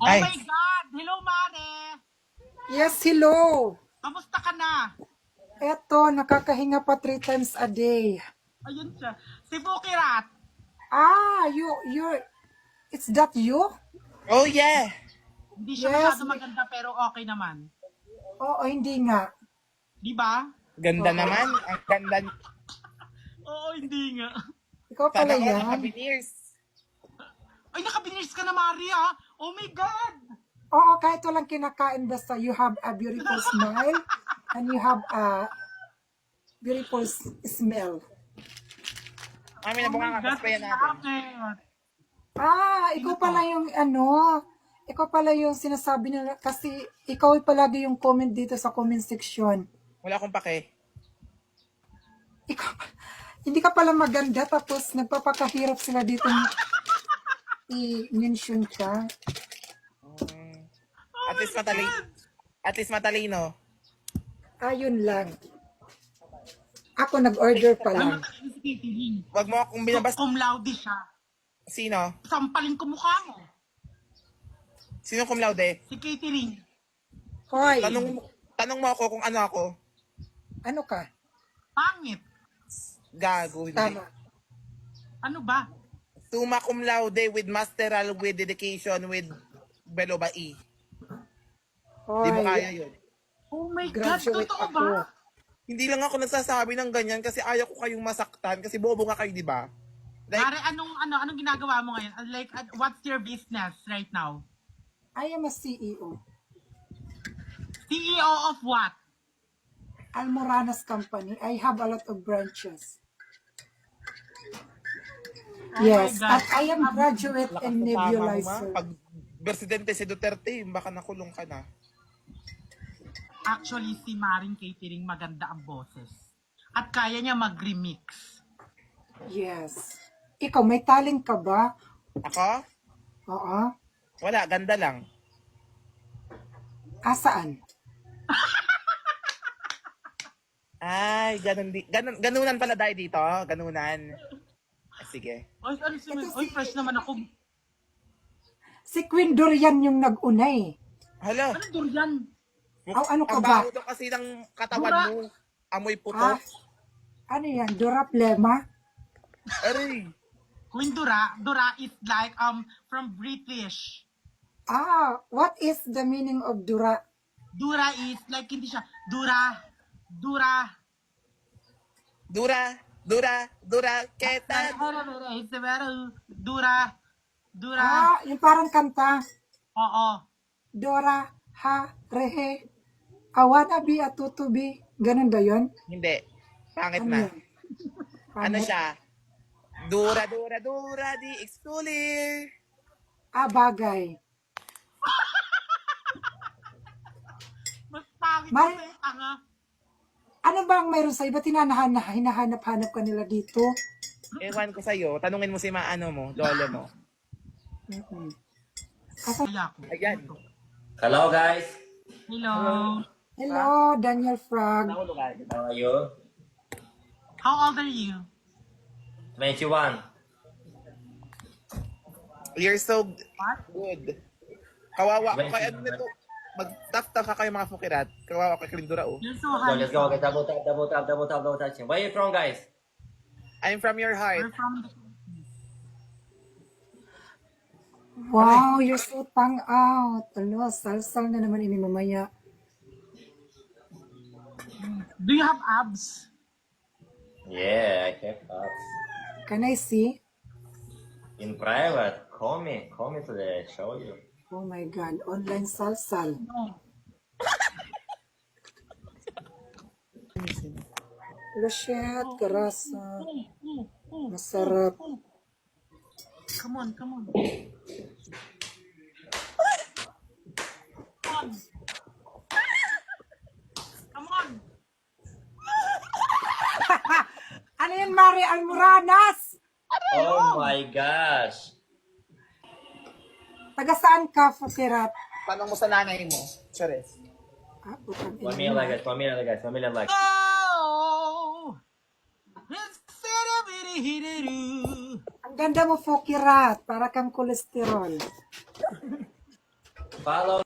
Oh Ay, my God! Hello, Mare! Yes, hello. Kamusta ka na? Eto, nakakahinga pa 3 times a day. Ayun siya. Si Bukirat. It's that you? oh yeah. Hindi siya Yes. masyado maganda pero okay naman. Oo, hindi nga. Di ba? Ganda Oo. naman. Ang ganda. Oo, hindi nga. Ikaw pala Sana all yan. happy years. Ay, nakabinis ka na, Maria. Oh my God! Oo, kahit walang kinakain basta you have a beautiful smile and you have a beautiful smell. Mami, nabunga nga. Paspayan natin. Ikaw pala yung ikaw pala yung sinasabi nila kasi ikaw palagi yung comment dito sa comment section. Wala akong pake. Ikaw, hindi ka pala maganda tapos nagpapakahirap sila dito i-mention ka. At least matalino. At least matalino. Ayun lang. Ako nag-order pa lang. Wag mo akong binabas. Cum laude siya. Sino? Sampalin ko mukha mo. Sino cum laude? Si Catering. Hoy, Tanong mo ako kung ano ako. ano ka? Pangit. Gago, hindi. Tama. Ano ba? Summa cum laude with masteral, with dedication, with below ba E. Di mo kaya Hoy, yun. Oh my God, graduate totoo ako. ba? Hindi lang ako nagsasabi ng ganyan kasi ayaw ko kayong masaktan kasi bobo nga kayo, di ba? Like, Mare, anong ginagawa mo ngayon? Like, what's your business right now? I am a CEO. CEO of what? Almoranas Company. I have a lot of branches. Oh Yes, my God. at I am graduate lakas in na tama mo, ma. nebulizer. Pag presidente si Duterte, baka nakulong ka na. Actually, si Maring Catering maganda ang boses. At kaya niya mag-remix. Yes. Ikaw, may talent ka ba? Ako? Oo. Wala, ganda lang. Saan? Ay, ganunan pala tayo dito. Ganunan. Sige. Oy, fresh naman ako. Si Queen Dorian yung nag-una eh. Hala. Ano durian? Ano ka Ang ba? baho daw kasi ng katawan Dura. mo. Amoy puto. Ano yan? Duraplema? Aray. Queen Dura is like from British. What is the meaning of dura? Dura is like hindi siya Dura. Dura, ketan. Dura. Yung parang kanta. Oo. Dora, ha, rehe, awanabi at tutubi. Ganun ba yun? Hindi. Pangit Ano na. yun? Ano siya? Dura, di exfolier. Bagay. Mas pangit Mar- na tanga. Ano ba ang mayroon sa'yo? Ba't hinahanap-hanap ka nila dito? Ewan ko sa'yo. Tanungin mo si maano mo, lolo mo. Kaya ko. Ayan. Hello guys, Hello. Hello, Daniel Frog. how are you? How old are you? 21. You're so What? good. Kawawa ko Twenty. kay ano nito. Mag-tap-tap ka kayo mga fukirat. Kawawa kay Kalindura, oh. You're so Let's go, handsome. let's go. Double tap. Where are you from guys? I'm from your heart. We're from the... Wow, you're so tang out. Ano, salsal na naman ini mamaya. Do you have abs? Yeah, I have abs. Can I see? In private, call me today, show you. Oh my God, online salsal. No. Lashet, karasa, masarap. Come on. Come on. Ano yan, Mari Almoranas? Oh my gosh. Taga saan ka, Fukirat? Tanong mo sa nanay mo. Charis. Putang 1 ina million mo. likes, 1 million likes. Oh! It's Ang ganda mo, Fukirat. Para kang kolesterol. Follow